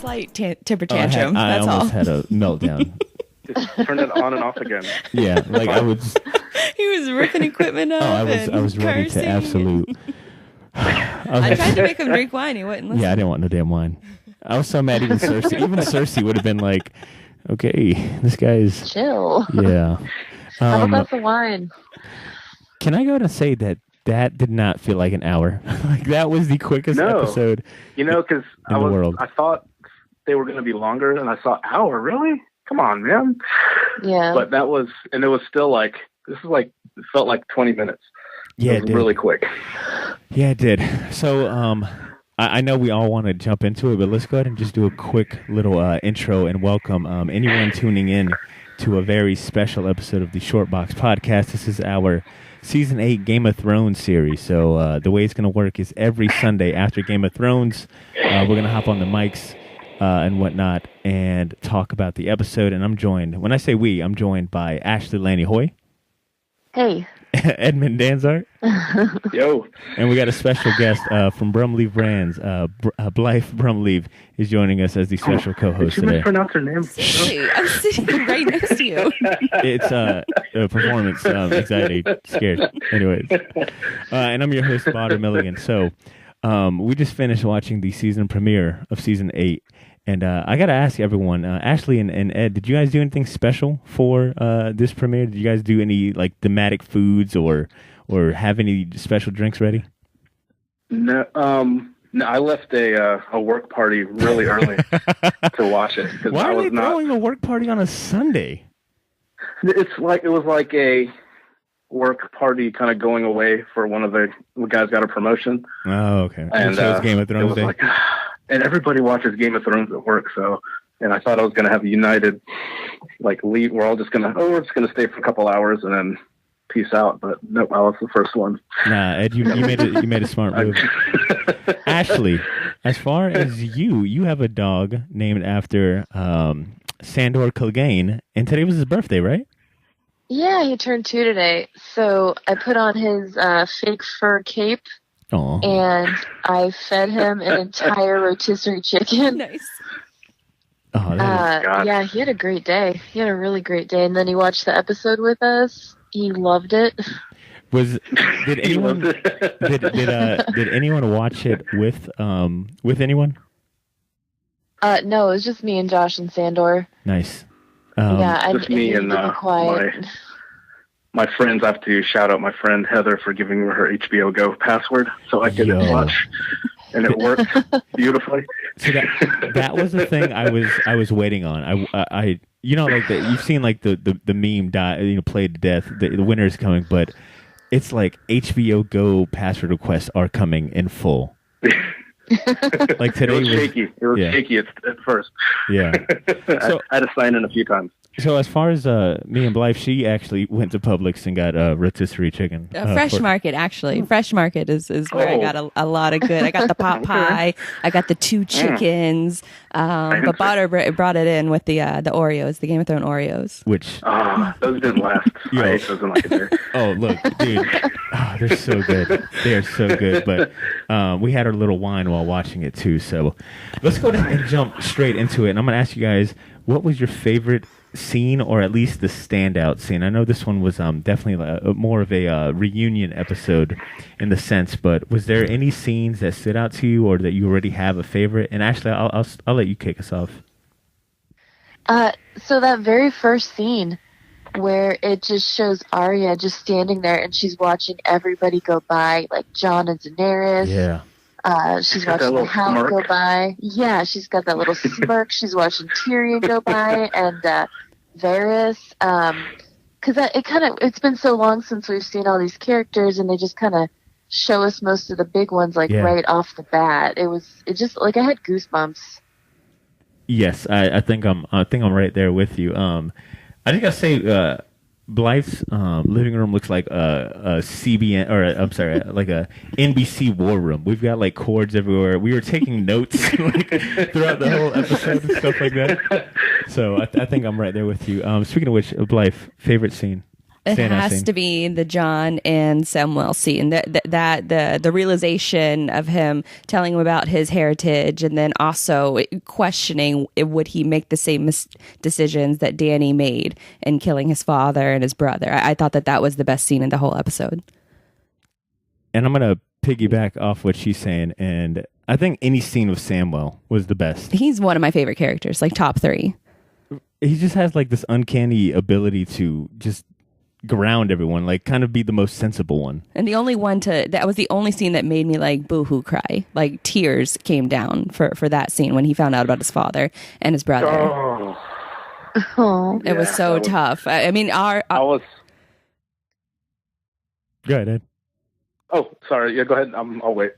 slight temper tantrum. That's all. I almost had a meltdown. Just turn it on and off again. Yeah, like I was. He was ripping equipment up. I was ready cursing. to absolute. I tried to make him drink wine. He wouldn't listen. Yeah, I didn't want no damn wine. I was so mad. Even Cersei would have been like, "Okay, this guy's chill." Yeah. Have a glass of wine. Can I go ahead and say that did not feel like an hour? Like that was the quickest episode. Because I thought they were going to be longer, and I saw hour. Really? Come on, man. Yeah. But it was still like it felt like 20 minutes. Yeah, it was really quick. Yeah, it did. So, I know we all want to jump into it, but let's go ahead and just do a quick little intro and welcome anyone tuning in to a very special episode of the Short Box Podcast. This is our Season 8 Game of Thrones series. So the way it's going to work is every Sunday after Game of Thrones, we're going to hop on the mics and whatnot and talk about the episode. And I'm joined, when I say we, I'm joined by Ashley Lanny Hoy. Hey. Edmund Danzart. Yo. And we got a special guest from Brumleve Brands. Blythe Brumleve is joining us as the special co-host today. Did you mispronounce her name? Hey, I'm sitting right next to you. It's performance anxiety, scared. Anyways. And I'm your host, Bader Milligan. So we just finished watching the season premiere of Season 8. And I got to ask everyone, Ashley and Ed, did you guys do anything special for this premiere? Did you guys do any like thematic foods or have any special drinks ready? No, I left a work party really early to watch it. Why are they throwing a work party on a Sunday? It was like a work party kind of going away for one of the guys got a promotion. Oh, okay. And so it's Game of Thrones Day. And everybody watches Game of Thrones at work, and I thought I was going to have a united, leave. We're all just going to stay for a couple hours and then peace out. But no, I was the first one. Nah, Ed, you made a smart move. Ashley, as far as you have a dog named after Sandor Clegane, and today was his birthday, right? Yeah, he turned 2 today. So I put on his fake fur cape. Aww. And I fed him an entire rotisserie chicken. Nice. Oh, yeah, he had a great day. He had a really great day. And then he watched the episode with us. He loved it. Did anyone did anyone watch it with anyone? No, it was just me and Josh and Sandor. Nice. Yeah, just me and my friends. I have to shout out my friend Heather for giving me her HBO Go password so I could watch, and it worked beautifully. So that was the thing I was waiting on. I you've seen the meme played to death. The winner is coming, but it's like HBO Go password requests are coming in full. Like today it was shaky. It was shaky at first. Yeah. So I had to sign in a few times. So as far as me and Blythe, she actually went to Publix and got rotisserie chicken. Fresh Market, actually. Fresh Market is where I got a lot of good. I got the pot pie. I got the 2 chickens. But Bader brought it in with the Oreos, the Game of Thrones Oreos. Which those didn't last. I ate those in like a day. Oh, look, dude. Oh, they're so good. They are so good. But we had our little wine while watching it, too. So let's go ahead and jump straight into it. And I'm going to ask you guys, what was your favorite scene, or at least the standout scene? I know this one was definitely more of a reunion episode in the sense, but was there any scenes that stood out to you or that you already have a favorite? And Ashley, I'll let you kick us off. So that very first scene where it just shows Arya just standing there and she's watching everybody go by, like Jon and Daenerys. Yeah. She's watching the house go by. Yeah, she's got that little smirk. She's watching Tyrion go by and Varys. Because it's been so long since we've seen all these characters, and they just kind of show us most of the big ones right off the bat. It just I had goosebumps. Yes, I think I'm right there with you. I think I say Blythe's living room looks like a CBN, or I'm sorry, like a NBC war room. We've got like cords everywhere. We were taking notes throughout the whole episode and stuff like that. So I think I'm right there with you. Speaking of which, Blythe, favorite scene? It has to be the John and Samuel scene. The realization of him telling him about his heritage, and then also questioning would he make the same decisions that Danny made in killing his father and his brother. I thought that was the best scene in the whole episode. And I'm gonna piggyback off what she's saying, and I think any scene with Samuel was the best. He's one of my favorite characters, like top 3. He just has like this uncanny ability to just ground everyone, like kind of be the most sensible one. And the only one that was the only scene that made me like boo-hoo cry. Like tears came down for that scene when he found out about his father and his brother. It was so tough. I mean, I was. Go ahead, Ed. Oh, sorry. Yeah, go ahead. I'll wait.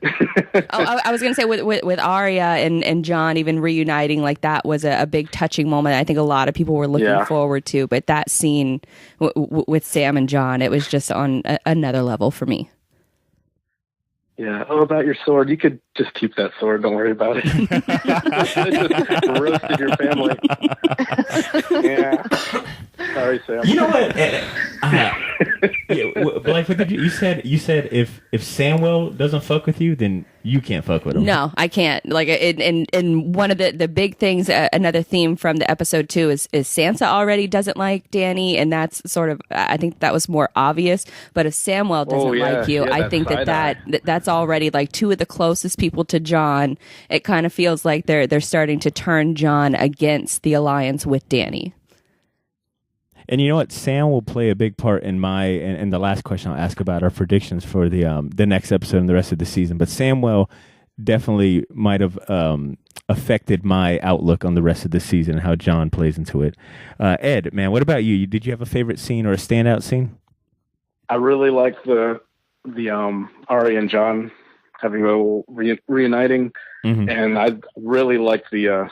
I was going to say with Arya and John even reuniting, like that was a big touching moment. I think a lot of people were looking forward to. But that scene with Sam and John, it was just on another level for me. Yeah. Oh, about your sword. You could just keep that sword. Don't worry about it. It just roasted your family. Yeah. Sorry, Sam. You know what? Blythe, what did you said if Samuel doesn't fuck with you, then you can't fuck with him. No, I can't. Like, and one of the big things, another theme from the episode 2 is Sansa already doesn't like Danny, and that's sort of, I think that was more obvious. But if Samuel doesn't like you, I think that's already like 2 of the closest people to John. It kind of feels like they're starting to turn John against the alliance with Danny. And you know what? Sam will play a big part in and the last question I'll ask about our predictions for the next episode and the rest of the season. But Samwell definitely might have affected my outlook on the rest of the season and how John plays into it. Ed, man, what about you? Did you have a favorite scene or a standout scene? I really liked the Arya and John having a little reuniting, and I really liked the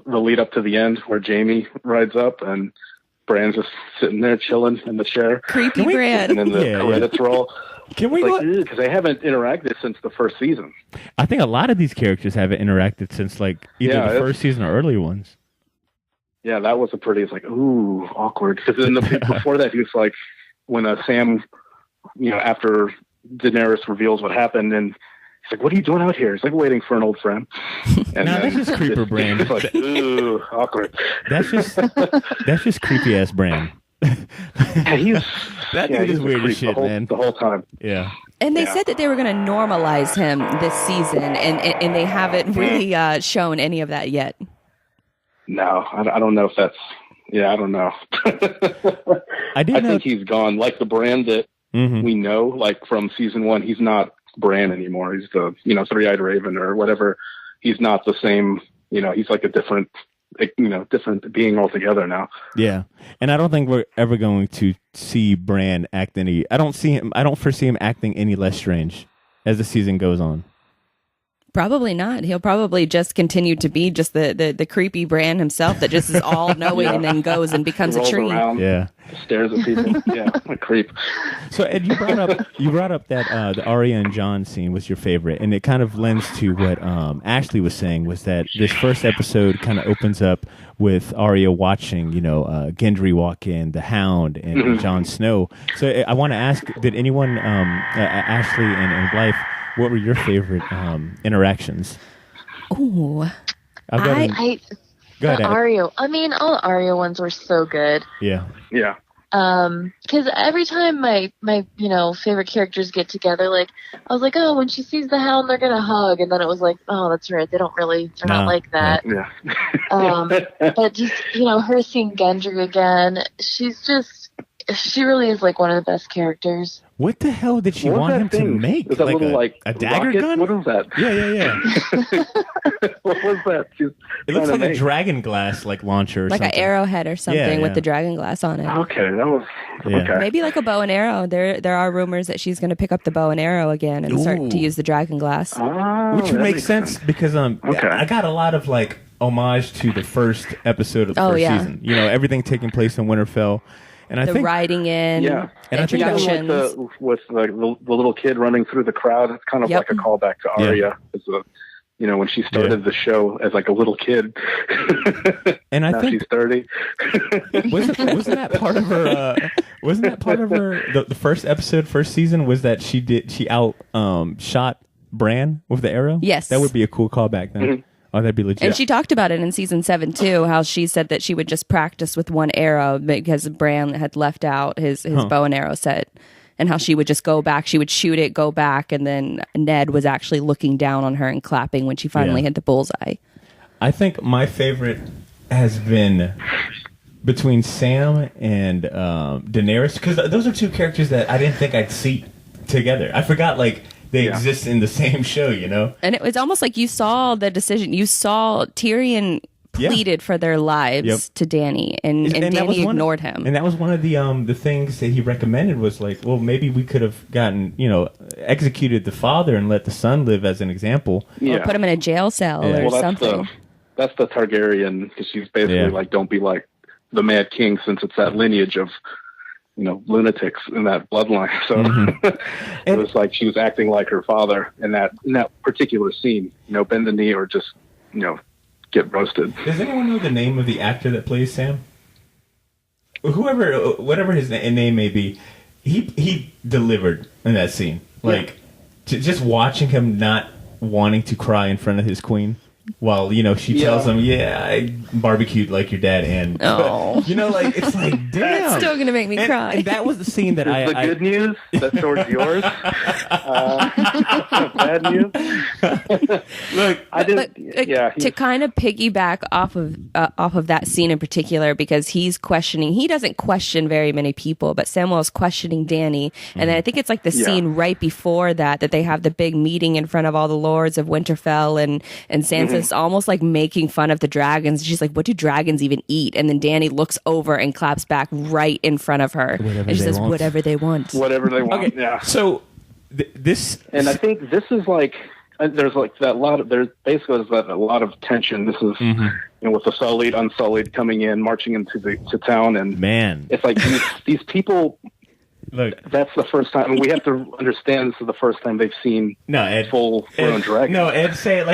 lead up to the end where Jamie rides up and Bran's just sitting there chilling in the chair. Creepy Bran. And then the credits roll. Can we because they haven't interacted since the first season. I think a lot of these characters haven't interacted since like either the first season or earlier ones. Yeah, that was it's like, ooh, awkward. Because before that, he was like, when Sam, after Daenerys reveals what happened, and he's like, "What are you doing out here?" He's like waiting for an old friend. And that's just creeper Bran. It's like, ooh, awkward. That's just creepy ass Bran. That dude is weird as shit, man. The whole time. Yeah. And they said that they were going to normalize him this season, and they haven't really shown any of that yet. No, I don't know if that's. Yeah, I don't know. I think he's gone. Like the Bran that we know, like from season 1, he's not Bran anymore. He's the three-eyed raven or whatever. He's not the same. He's like a different being altogether now. Yeah, and I don't think we're ever going to see Bran act any. I don't foresee him acting any less strange as the season goes on. Probably not. He'll probably just continue to be just the creepy Bran himself that just is all knowing and then goes and becomes a tree. Around, stares at people. Yeah, a creep. So Ed, you brought up that the Arya and John scene was your favorite, and it kind of lends to what Ashley was saying, was that this first episode kind of opens up with Arya watching, Gendry walk in, the Hound, and Jon Snow. So I want to ask, did anyone, Ashley and Blythe, what were your favorite interactions? Ooh, Go ahead, Arya. I mean, all Arya ones were so good. Yeah. Yeah. Because every time my favorite characters get together, like I was like, oh, when she sees the Hound, they're gonna hug, and then it was like, oh, that's right, they're not like that. Yeah. But just her seeing Gendry again, she really is like one of the best characters. What the hell did she want him to make? Is that like a dagger rocket gun? What is that? Yeah. What was that? It looks like a dragon glass launcher or like something. an arrowhead or something with the dragon glass on it. Okay, that was okay. Maybe like a bow and arrow. There are rumors that she's going to pick up the bow and arrow again and start to use the dragon glass. Which would make sense because I got a lot of homage to the first episode of the first season. Everything taking place in Winterfell. And I think riding in, and introductions. I think with the little kid running through the crowd, it's kind of like a callback to Arya as when she started the show as like a little kid. And I now think she's 30. wasn't that part of her? Wasn't that part of her? The first episode, first season, was that she out shot Bran with the arrow? Yes, that would be a cool callback then. Mm-hmm. Oh, that'd be legit. And she talked about it in season 7 too, how she said that she would just practice with one arrow because Bran had left out his bow and arrow set. And how she would just go back, she would shoot it, go back, and then Ned was actually looking down on her and clapping when she finally hit the bullseye. I think my favorite has been between Sam and Daenerys, because those are two characters that I didn't think I'd see together. I forgot, they exist in the same show, And it was almost like you saw the decision. You saw Tyrion pleaded for their lives to Dany, and Dany ignored him. And that was one of the things that he recommended was well, maybe we could have gotten, executed the father and let the son live as an example. Or put him in a jail cell or something. That's the Targaryen, because she's basically don't be like the Mad King, since it's that lineage of, lunatics in that bloodline. So it was like she was acting like her father in that particular scene, bend the knee or just, get roasted. Does anyone know the name of the actor that plays Sam? Whatever his name may be, he delivered in that scene. Just watching him not wanting to cry in front of his queen, while she tells him, I barbecued like your dad, and it's like, damn, that's still gonna make me cry. And that was the scene that the good news that sword's yours. Bad news. Look, to kind of piggyback off of that scene in particular, because he's questioning. He doesn't question very many people, but Samuel's questioning Dany, and then I think it's like the scene right before that they have the big meeting in front of all the lords of Winterfell, and Sansa. It's almost like making fun of the dragons. She's like, what do dragons even eat? And then Dany looks over and claps back right in front of her. And she says, whatever they want. Whatever they want, okay. Yeah. So, this... And I think this is there's a lot of tension. This is, with the Sullied, Unsullied coming in, marching into to town. And man, it's like these people... Look, that's the first time, and we have to understand this is the first time they've seen full-grown dragons. No, Ed, say it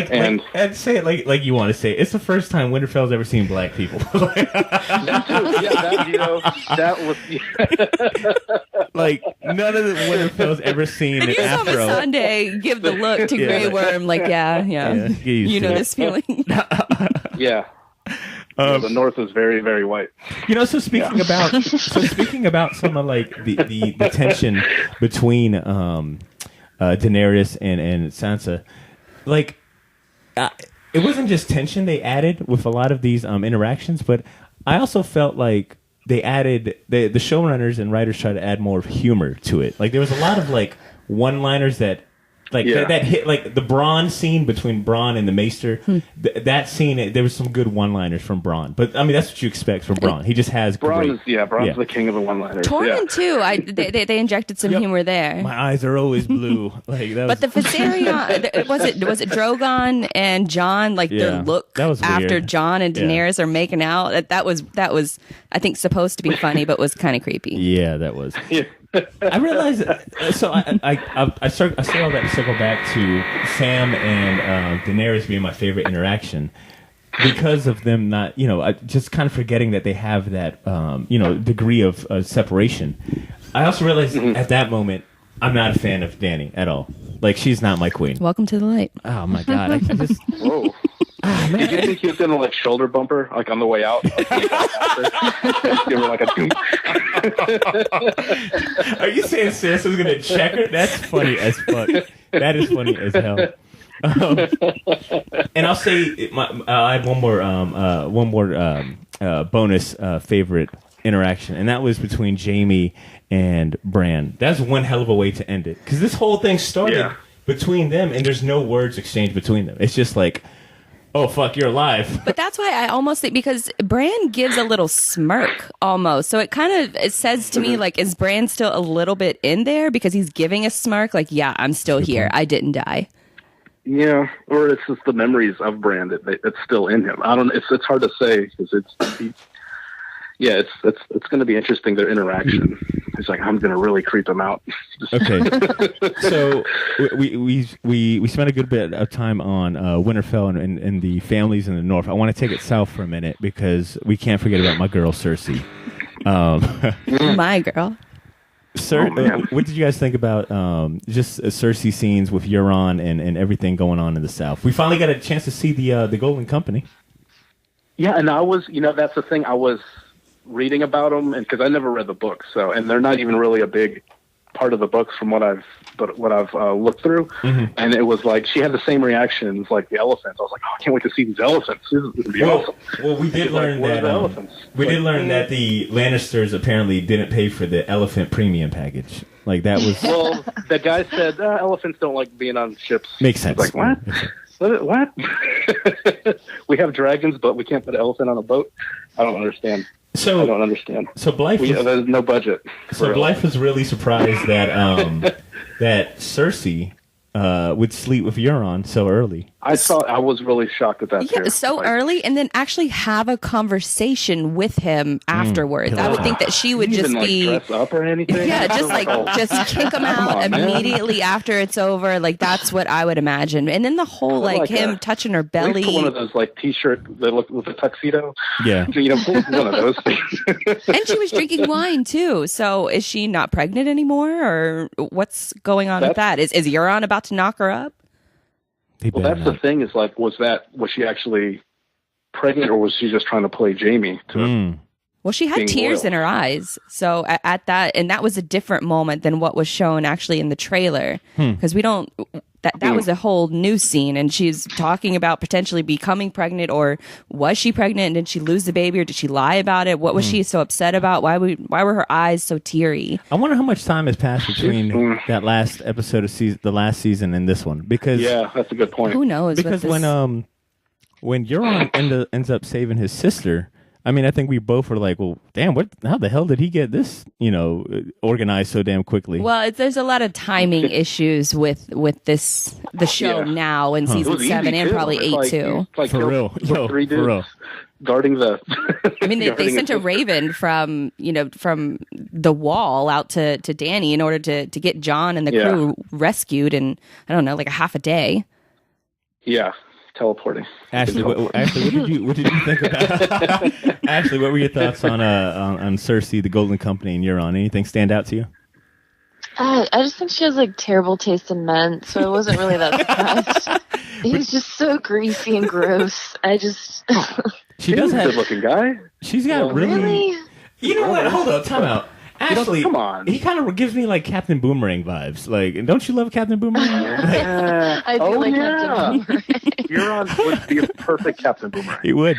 like you want to say it. It's the first time Winterfell's ever seen black people. That was like none of the Winterfell's ever seen an afro. You saw Sunday give the look to Grey Worm, this feeling. Yeah. The North is very, very white. So speaking about some of the tension between Daenerys and Sansa, it wasn't just tension they added with a lot of these interactions, but I also felt like they added the showrunners and writers tried to add more humor to it. There was a lot of one-liners that. That hit, the Bronn scene between Bronn and the Maester. That scene, there was some good one-liners from Bronn. But I mean, that's what you expect from Bronn. He just has Bronn's the king of the one-liners. Tormund too. They injected some humor there. My eyes are always blue. But the Viserion, was it Drogon and Jon? Their look after Jon and Daenerys are making out. That was I think supposed to be funny, but was kind of creepy. Yeah, that was. Yeah. I realized. So I say all that to circle back to Sam and Daenerys being my favorite interaction because of them not, just kind of forgetting that they have that, degree of separation. I also realized at that moment I'm not a fan of Dany at all. She's not my queen. Welcome to the light. Oh my god! I just. Whoa. Oh, man. Did you think he was going to shoulder bump her on the way out? Give her a doom. Are you saying Sansa's going to check her? That's funny as fuck. That is funny as hell. And I'll say I have one more bonus favorite interaction, and that was between Jaime and Bran. That's one hell of a way to end it, because this whole thing started between them, and there's no words exchanged between them. It's just oh, fuck, you're alive. But that's why I almost think, because Bran gives a little smirk almost. So it says to me, is Bran still a little bit in there because he's giving a smirk? I'm still here. I didn't die. Yeah, or it's just the memories of Bran that's still in him. I don't. It's hard to say because it's going to be interesting, their interaction. He's like, I'm going to really creep him out. Okay. So we spent a good bit of time on Winterfell and the families in the north. I want to take it south for a minute because we can't forget about my girl, Cersei. My girl. What did you guys think about just Cersei scenes with Euron and everything going on in the south? We finally got a chance to see the Golden Company. Yeah, and I was, that's the thing. I was reading about them, and because I never read the books, and they're not even really a big part of the books from what I've looked through. Mm-hmm. And it was like she had the same reactions like the elephants. I was like, oh, I can't wait to see these elephants. This is gonna be awesome. Well, we did learn that that the Lannisters apparently didn't pay for the elephant premium package. Like that was. Well, the guy said elephants don't like being on ships. Makes sense. Like what? What? We have dragons, but we can't put an elephant on a boat. I don't understand. I don't understand. So Blythe, there's no budget. So Blythe was really surprised that that Cersei would sleep with Euron so early. I was really shocked at that. Yeah, so early, and then actually have a conversation with him afterwards. I would think that she would just be dress up or anything. Yeah, just kick him out immediately after it's over. Like that's what I would imagine. And then the whole him touching her belly. One of those t-shirt that look with a tuxedo. Yeah, one of those things. And she was drinking wine too. So is she not pregnant anymore, or what's going on with that? Is Euron about to knock her up? Well, that's the thing is was she actually pregnant or was she just trying to play Jaime? Well, she had tears in her eyes. So at that, and that was a different moment than what was shown actually in the trailer. Because that was a whole new scene. And she's talking about potentially becoming pregnant, or was she pregnant and did she lose the baby, or did she lie about it? What was she so upset about? Why were her eyes so teary? I wonder how much time has passed between that last episode of the last season and this one. Because yeah, that's a good point. Who knows? Because when Euron ends up saving his sister, I mean, I think we both were like, well, damn, how the hell did he get this, organized so damn quickly? Well, there's a lot of timing issues with the show now in season 7 and probably 8 too. For real. Three dudes for real. Guarding the... I mean, they sent a raven from the wall out to Dany in order to get Jon and the crew rescued in, I don't know, like a half a day. Yeah. Teleporting. Ashley, what did you think about? Ashley, what were your thoughts on Cersei, the Golden Company, and Euron? Anything stand out to you? I just think she has terrible taste in men, so I wasn't really that surprised. He's just so greasy and gross. She does have a good-looking guy. She's got really. You know what? Hold up, time out. Ashley, come on. He kind of gives me Captain Boomerang vibes. Don't you love Captain Boomerang? I do like Captain Boomerang. Euron would be a perfect Captain Boomerang. He would.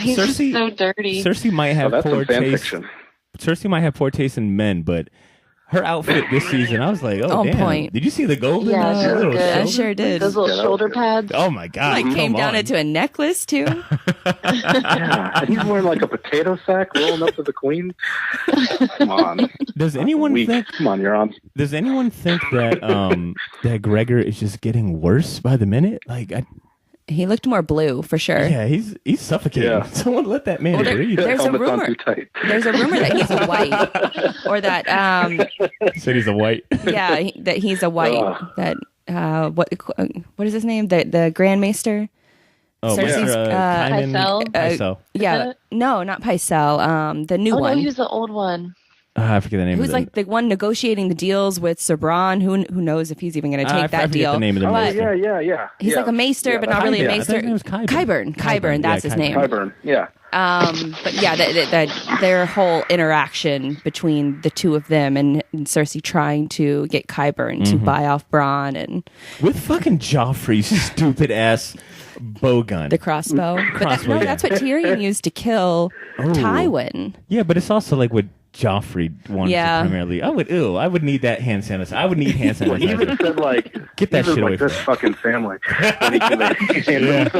He's just so dirty. Cersei might have poor taste. Fiction. Cersei might have poor taste in men, but her outfit this season, I was like, oh, damn. Point. Did you see the golden? Yeah, she was good. I sure did. Those little shoulder pads. Oh, my God. Came down into a necklace, too. Yeah, and he's wearing a potato sack rolling up to the queen. Come on. Does anyone think... Come on, Euron. Does anyone think that that Gregor is just getting worse by the minute? He looked more blue, for sure. Yeah, he's suffocating. Yeah. Someone let that man breathe. There's a rumor that he's a white, or that said he's a white. Yeah, that he's a white. That what is his name? The Grand Maester. Oh, Cersei's, Pycelle. Yeah, no, not Pycelle. The new one. Oh no, he was the old one. I forget the name. Who's the one negotiating the deals with Sir Bronn? Who knows if he's even going to take that deal? The name of the maester. Yeah. He's like a maester, but not really a maester. Qyburn, that's his name. Qyburn, yeah. But yeah, their whole interaction between the two of them and Cersei trying to get Qyburn to buy off Bronn and with fucking Joffrey's stupid ass bow gun, the crossbow. That's what Tyrion used to kill Tywin. Yeah, but it's also what Joffrey wanted to primarily. I would need that hand sanitizer. I would need hand sanitizer. He even said get that shit away from this fucking family. When he can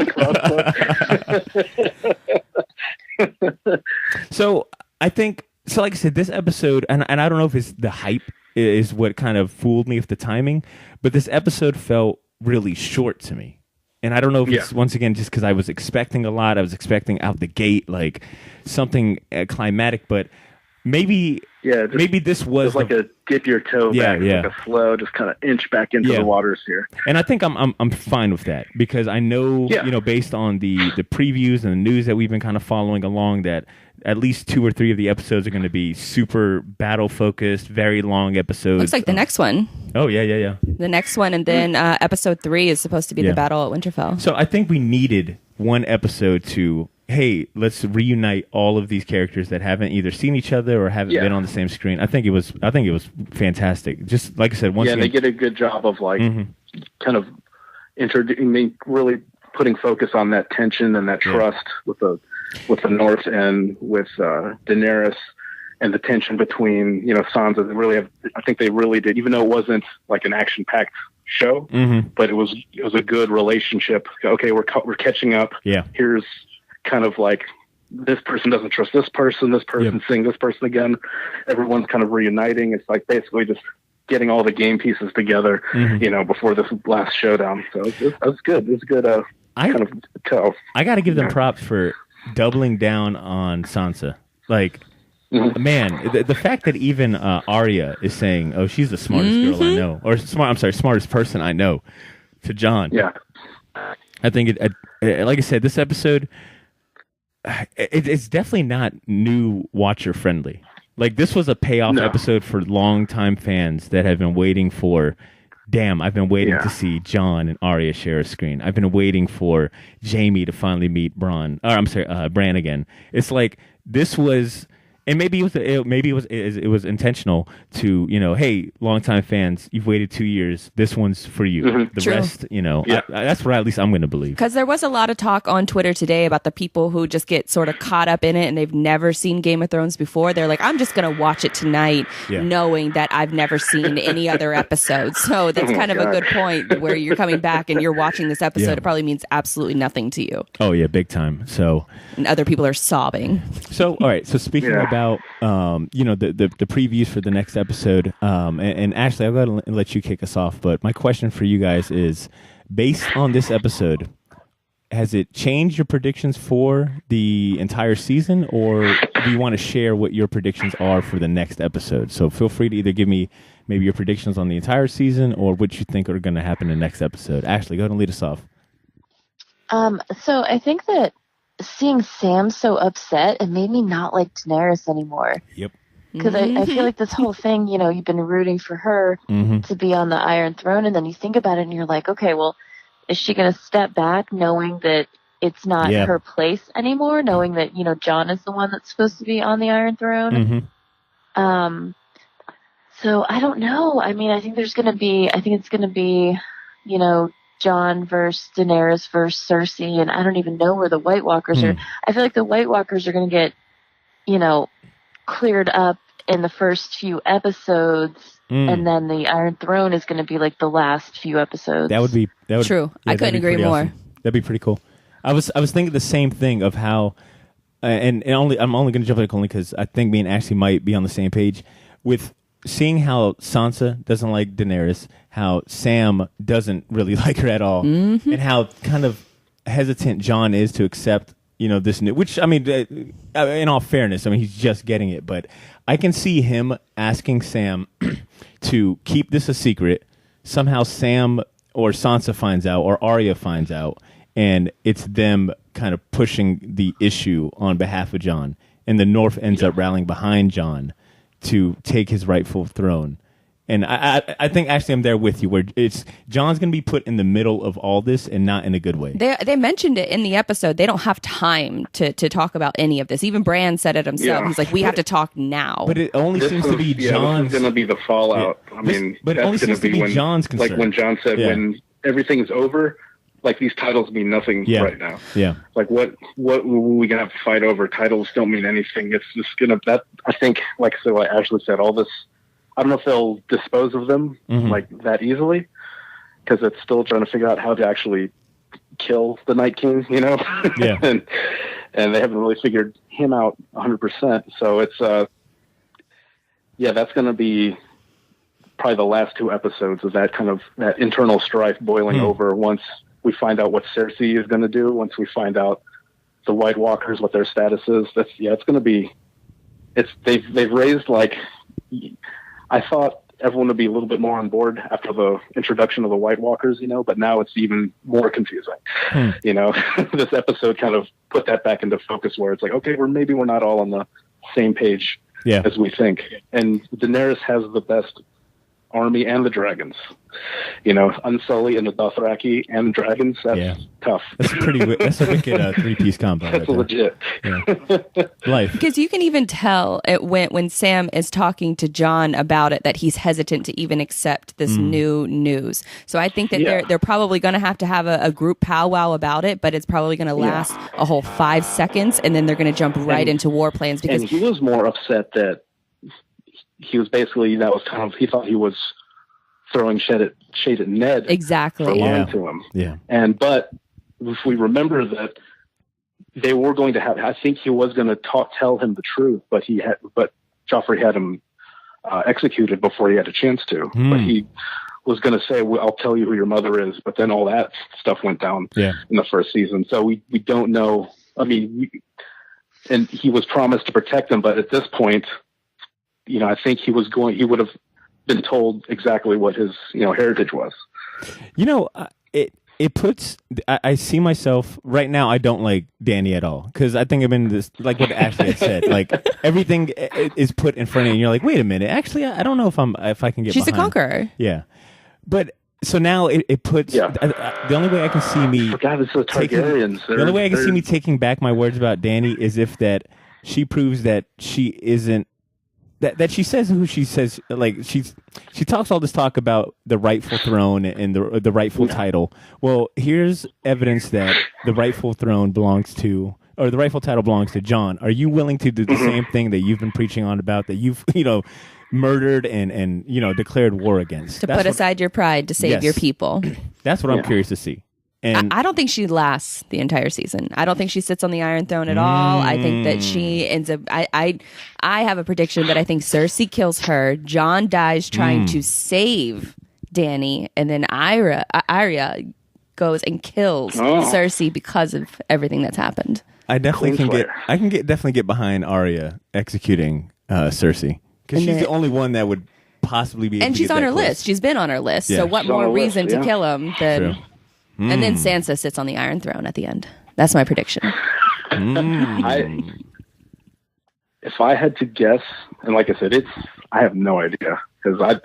So I think like I said, this episode, and I don't know if it's the hype is what kind of fooled me with the timing, but this episode felt really short to me. And I don't know if it's, once again, just because I was expecting a lot. I was expecting out the gate, something climatic, but maybe this was like a dip your toe back, like a slow, just kind of inch back into the waters here. And I think I'm fine with that because I know, based on the previews and the news that we've been kind of following along, that at least 2 or 3 of the episodes are going to be super battle focused, very long episodes. Looks like the next one. Oh, yeah. The next one, and then episode 3 is supposed to be the battle at Winterfell. So I think we needed one episode to, hey, let's reunite all of these characters that haven't either seen each other or haven't been on the same screen. I think it was fantastic. Just like I said, once again, they get a good job of kind of really putting focus on that tension and that trust with the North and with Daenerys, and the tension between Sansa. I think they really did, even though it wasn't like an action-packed show, but it was a good relationship. Okay, we're catching up. Yeah, here's kind of like this person doesn't trust this person seeing this person again. Everyone's kind of reuniting. It's like basically just getting all the game pieces together, before this last showdown. So it was good. It was good. Kind of tell. I got to give them props for doubling down on Sansa. Like, man, the fact that even Arya is saying, "Oh, she's the smartest girl I know," or smartest person I know, to Jon. Yeah, I think like I said, this episode, it's definitely not new watcher friendly. Like, this was a payoff episode for longtime fans that have been waiting for. Damn, I've been waiting to see Jon and Arya share a screen. I've been waiting for Jaime to finally meet Bran again. It's like this was, and maybe it was intentional to, hey, longtime fans, you've waited 2 years. This one's for you. The rest, that's what at least I'm going to believe. Because there was a lot of talk on Twitter today about the people who just get sort of caught up in it and they've never seen Game of Thrones before. They're like, I'm just going to watch it tonight, knowing that I've never seen any other episode. So that's kind of a good point where you're coming back and you're watching this episode. It probably means absolutely nothing to you. Oh yeah, big time. So, and other people are sobbing. So all right. So speaking about the previews for the next episode, and Ashley, I'm going to let you kick us off, but my question for you guys is, based on this episode, has it changed your predictions for the entire season, or do you want to share what your predictions are for the next episode? So feel free to either give me maybe your predictions on the entire season or what you think are going to happen in the next episode. Ashley, go ahead and lead us off. So I think that seeing Sam so upset, it made me not like Daenerys anymore. Yep. Because I feel like this whole thing, you've been rooting for her to be on the Iron Throne, and then you think about it and you're like, okay, well, is she going to step back knowing that it's not her place anymore, knowing that, Jon is the one that's supposed to be on the Iron Throne? So I don't know. I mean, I think it's going to be, Jon versus Daenerys versus Cersei, and I don't even know where the White Walkers are. I feel like the White Walkers are going to get, cleared up in the first few episodes, and then the Iron Throne is going to be like the last few episodes. That would be true. I couldn't agree more. Awesome. That'd be pretty cool. I was thinking the same thing of how, I'm only going to jump in only because I think me and Ashley might be on the same page with seeing how Sansa doesn't like Daenerys, how Sam doesn't really like her at all, and how kind of hesitant Jon is to accept, this new, which, I mean, in all fairness, I mean, he's just getting it, but I can see him asking Sam to keep this a secret. Somehow Sam or Sansa finds out, or Arya finds out, and it's them kind of pushing the issue on behalf of Jon, and the North ends up rallying behind Jon to take his rightful throne. And I think actually I'm there with you, where it's Jon's going to be put in the middle of all this and not in a good way. They mentioned it in the episode. They don't have time to talk about any of this. Even Bran said it himself. He's like, we have to talk now. But it only seems to be Jon's. This is going to be the fallout. I mean, but it only seems to be Jon's concern. Like when Jon said, when everything's over, like these titles mean nothing right now. Yeah. Like what are we gonna have to fight over? Titles don't mean anything. It's just I think, like Ashley said, all this, I don't know if they'll dispose of them like that easily, because it's still trying to figure out how to actually kill the Night King, Yeah. and they haven't really figured him out 100%. So it's that's going to be probably the last 2 episodes of that kind of that internal strife boiling over once we find out what Cersei is going to do, once we find out the White Walkers, what their status is. It's going to be they've raised, like, I thought everyone would be a little bit more on board after the introduction of the White Walkers, but now it's even more confusing. This episode kind of put that back into focus where it's like, okay, maybe we're not all on the same page as we think. And Daenerys has the best army and the dragons. Unsullied and the Dothraki and dragons. That's tough. That's that's a wicked 3-piece combo. That's legit. Life. Because you can even tell when Sam is talking to Jon about it that he's hesitant to even accept this new news. So I think that they're probably going to have a group powwow about it, but it's probably going to last a whole 5 seconds, and then they're going to jump right into war plans. Because he was more upset that he was basically, he thought he was throwing shade at Ned. Exactly. For lying to him. Yeah. But if we remember that they were going to I think he was going to tell him the truth, but Joffrey had him executed before he had a chance to. But he was going to say, well, I'll tell you who your mother is. But then all that stuff went down in the first season. So we don't know. I mean, and he was promised to protect them, but at this point, I think he would have been told exactly what his, heritage was. It puts, I see myself right now. I don't like Dany at all. Cause I think I'm in this, like what Ashley had said, like everything is put in front of you and you're like, wait a minute. Actually, I don't know if I can get She's behind. a conqueror. Yeah. But so now it puts, the only way I can see me, the only way I can see me taking back my words about Dany is if that she proves that she isn't, that she says who she says, like she talks all this talk about the rightful throne and the rightful title. Well, here's evidence that the rightful throne belongs to, or the rightful title belongs to Jon. Are you willing to do the same thing that you've been preaching on about, that you've murdered and declared war against? Put aside your pride to save your people. That's what I'm curious to see. And I don't think she lasts the entire season. I don't think she sits on the Iron Throne at all. I think that she ends up. I have a prediction that I think Cersei kills her. Jon dies trying to save Dany, and then Arya goes and kills Cersei because of everything that's happened. I definitely can definitely get behind Arya executing Cersei, because she's the only one that would possibly be able and to she's get on her close. list. She's been on her list. So what more reason to kill him than? True. And then Sansa sits on the Iron Throne at the end. That's my prediction. If I had to guess, and like I said, I have no idea, because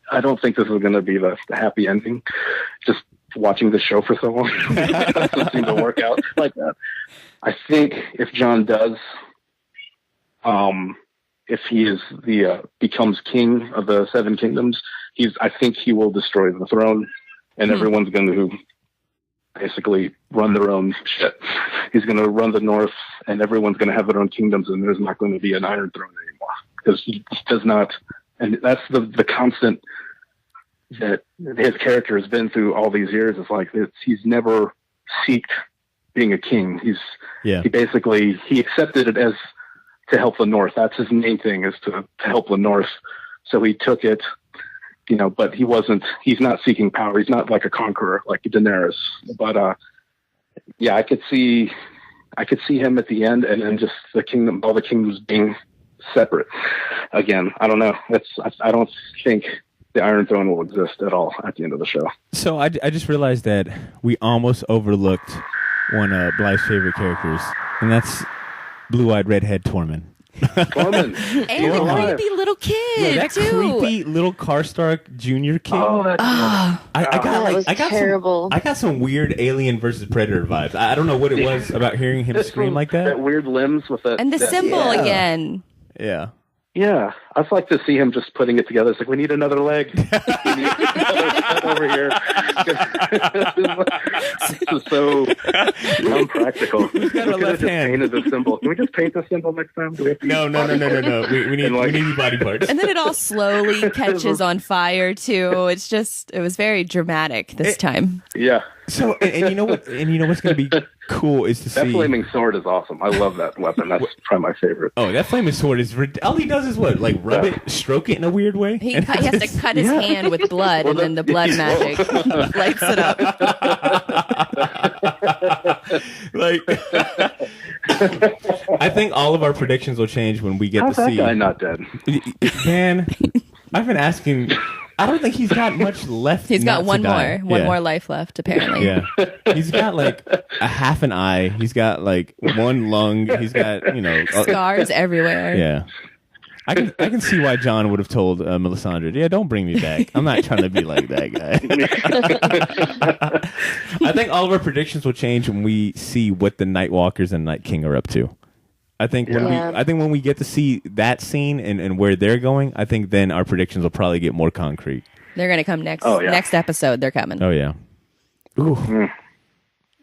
I don't think this is going to be the happy ending. Just watching the show for so long doesn't seem to work out like that. I think if Jon does, if he is becomes king of the Seven Kingdoms, I think he will destroy the throne, and everyone's going to basically run their own shit. He's going to run the North, and everyone's going to have their own kingdoms, and there's not going to be an Iron Throne anymore, because he does not. And that's the constant that his character has been through all these years. It's like he's never seeked being a king. He basically accepted it as to help the North. That's his main thing, is to help the North. So he took it. But he's not seeking power. He's not like a conqueror like Daenerys. But I could see him at the end, and then just all the kingdoms being separate again. I don't know. I don't think the Iron Throne will exist at all at the end of the show. So I just realized that we almost overlooked one of Blythe's favorite characters, and that's blue-eyed redhead Tormund. Tormund. And the creepy little kid, that too. creepy little Karstark Jr. kid. Oh, that's I got terrible. I got some weird Alien versus Predator vibes. I don't know what it was about hearing him scream like that. That weird limbs with that. And the symbol again. Yeah. Yeah, I'd like to see him just putting it together. It's like, we need another leg. We need another set over here. This is so unpractical. He's got a left hand. Painted the symbol. Can we just paint the symbol next time? No. We need body parts. And then it all slowly catches on fire too. It was very dramatic this time. Yeah. So, and you know what? And you know what's going to be cool is to see that flaming sword is awesome. I love that weapon. That's probably my favorure. Oh, that flaming sword is all he does is what? Like rub it, stroke it in a weird way. He has to cut his hand with blood, and then the blood magic lights it up. Like, I think all of our predictions will change when we get How's to see. That guy not dead? Man, I've been asking. I don't think he's got much left. He's got one more life left, apparently. Yeah, he's got like a half an eye. He's got like one lung. He's got scars everywhere. Yeah, I can see why John would have told Melisandre, "Yeah, don't bring me back. I'm not trying to be like that guy." I think all of our predictions will change when we see what the Night Walkers and Night King are up to. I think when we get to see that scene and where they're going, I think then our predictions will probably get more concrete. They're going to come next episode. They're coming. Oh yeah. Ooh.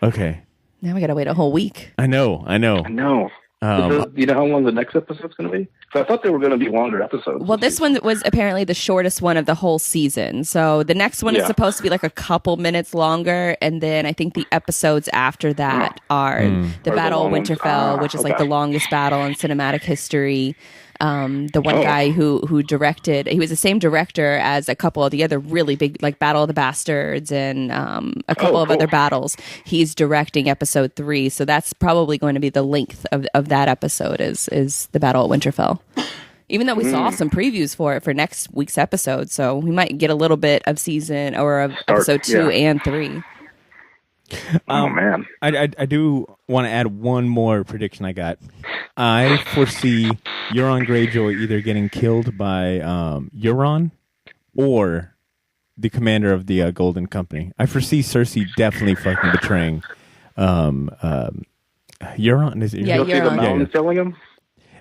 Okay. Now we got to wait a whole week. I know. Do you know how long the next episode's going to be? So I thought they were going to be longer episodes. Well, this one was apparently the shortest one of the whole season. So the next one is supposed to be like a couple minutes longer, and then I think the episodes after that are the Battle of Winterfell, which is like the longest battle in cinematic history. The one guy who directed, he was the same director as a couple of the other really big, like Battle of the Bastards and a couple of other battles. He's directing episode 3, so that's probably going to be the length of that episode is the Battle of Winterfell. Even though we saw some previews for it for next week's episode, so we might get a little bit of season or of episode 2 and 3. Oh man, I do want to add one more prediction I got. I foresee Euron Greyjoy either getting killed by Euron or the commander of the Golden Company. I foresee Cersei definitely fucking betraying Euron. Is it Euron? See the mountain killing him?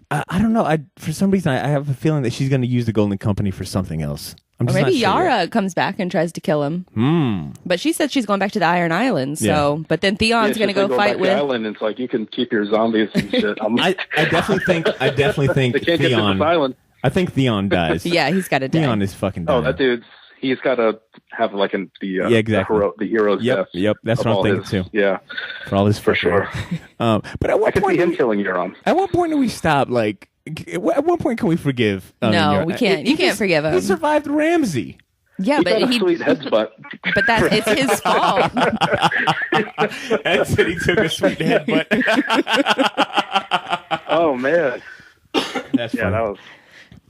I don't know. For some reason, I have a feeling that she's going to use the Golden Company for something else. Or maybe Yara comes back and tries to kill him. But she said she's going back to the Iron Islands. So, but then Theon's going to go fight with. Island, and it's like you can keep your zombies and shit. I definitely think they can't Theon. Get to this island. I think Theon dies. Yeah, he's got to die. Theon is fucking dead. Oh, that dude's. He's got to have like the hero's death. Yep. That's what I'm thinking too. Yeah, for all his for sure. But at what point see him killing Euron? At what point do we stop? Like, at what point can we forgive? No, we can't. You can't forgive him. He survived Ramsay. Yeah, but he sweet headbutt. But it's his fault. Ed said he took a sweet headbutt. Oh man, that's funny. That was.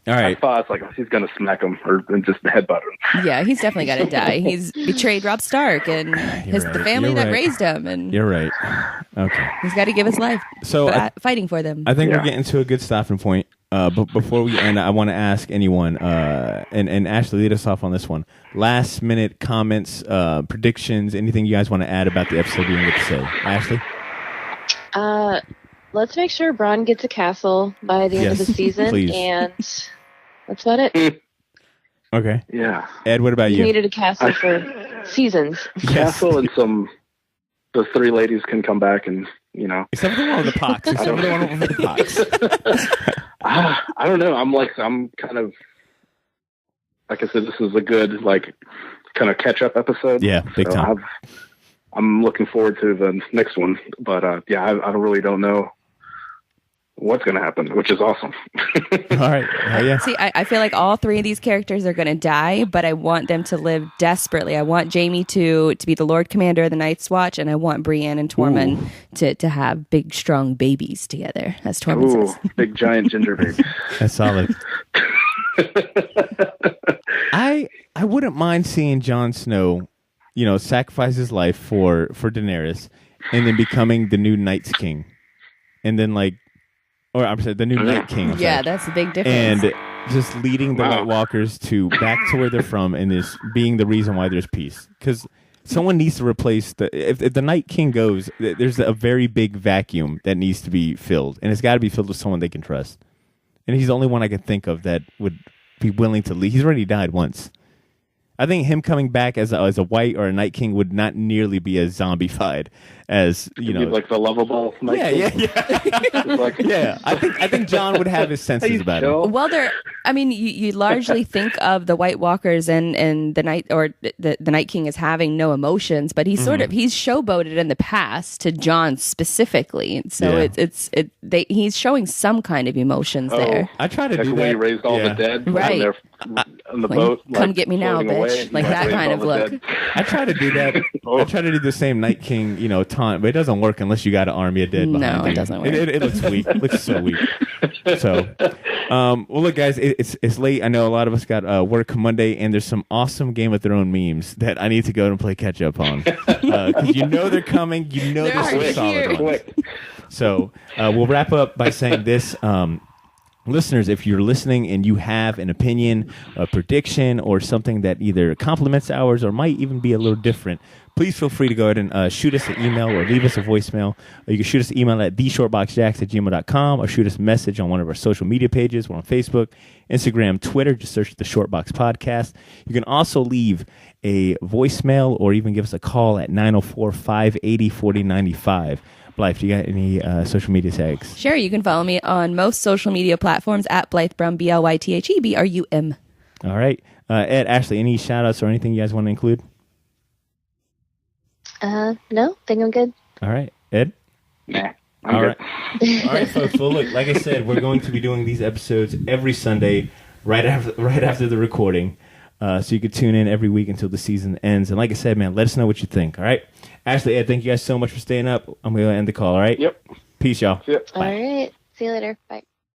All right. I thought it's like he's gonna smack him or just headbutt him. Yeah, he's definitely got to die. He's betrayed Robb Stark and the family that raised him. And you're right. Okay. He's got to give his life fighting for them. I think we're getting to a good stopping point. But before we end, I want to ask anyone, and Ashley, lead us off on this one. Last minute comments, predictions, anything you guys want to add about the episode you want to say. Ashley? Let's make sure Bronn gets a castle by the end of the season. Please. And that's about it. Okay. Yeah. Ed, what about you? He needed a castle for seasons. Castle and those 3 ladies can come back and, Except for the one with the pox. Except for the one with the pox. I don't know. I'm kind of, like I said, this is a good, kind of catch-up episode. Yeah, big time. I'm looking forward to the next one. But, I really don't know what's going to happen, which is awesome. All right. Yeah. See, I feel like all 3 of these characters are going to die, but I want them to live desperately. I want Jaime to be the Lord Commander of the Night's Watch, and I want Brienne and Tormund to have big, strong babies together, as Tormund says. Big, giant ginger babies. That's solid. I wouldn't mind seeing Jon Snow, sacrifice his life for Daenerys, and then becoming the new Night's King, and then the new Night King. Yeah, that's a big difference. And just leading the White Walkers back to where they're from, and this being the reason why there's peace. Because someone needs to replace if the Night King goes, there's a very big vacuum that needs to be filled, and it's got to be filled with someone they can trust. And he's the only one I can think of that would be willing to lead. He's already died once. I think him coming back as a white or a Night King would not nearly be as zombified as like the lovable Night King. Yeah. I think John would have his senses about it. Well, you largely think of the White Walkers and the Night or the Night King as having no emotions, but he's he's showboated in the past to Jon specifically, so he's showing some kind of emotions there. I try to do that. When he raised all the dead, right? And they're on the boat. Come get me now, bitch. Like that kind of look. I try to do that. I try to do the same Night King, taunt, but it doesn't work unless you got an army of dead behind you. It doesn't work. It looks weak. It looks so weak. So, well, look, guys, it's late. I know a lot of us got work Monday, and there's some awesome Game of Thrones memes that I need to go and play catch up on. Because they're coming. They're so solid ones. So we'll wrap up by saying this. Listeners, if you're listening and you have an opinion, a prediction, or something that either complements ours or might even be a little different, please feel free to go ahead and shoot us an email or leave us a voicemail. You can shoot us an email at theshortboxjacks@gmail.com or shoot us a message on one of our social media pages. We're on Facebook, Instagram, Twitter. Just search the Shortbox Podcast. You can also leave a voicemail or even give us a call at 904-580-4095. Blythe, do you got any social media tags? Sure, you can follow me on most social media platforms at Blythe Brum, BlytheBrum. All right. Ed, Ashley, any shout-outs or anything you guys want to include? No, think I'm good. All right. Ed? Nah. All right. All right, folks. Well, look, like I said, we're going to be doing these episodes every Sunday right after the recording. So you can tune in every week until the season ends. And like I said, man, let us know what you think, all right? Ashley, Ed, thank you guys so much for staying up. I'm going to end the call, all right? Yep. Peace, y'all. Yep. All right. See you later. Bye.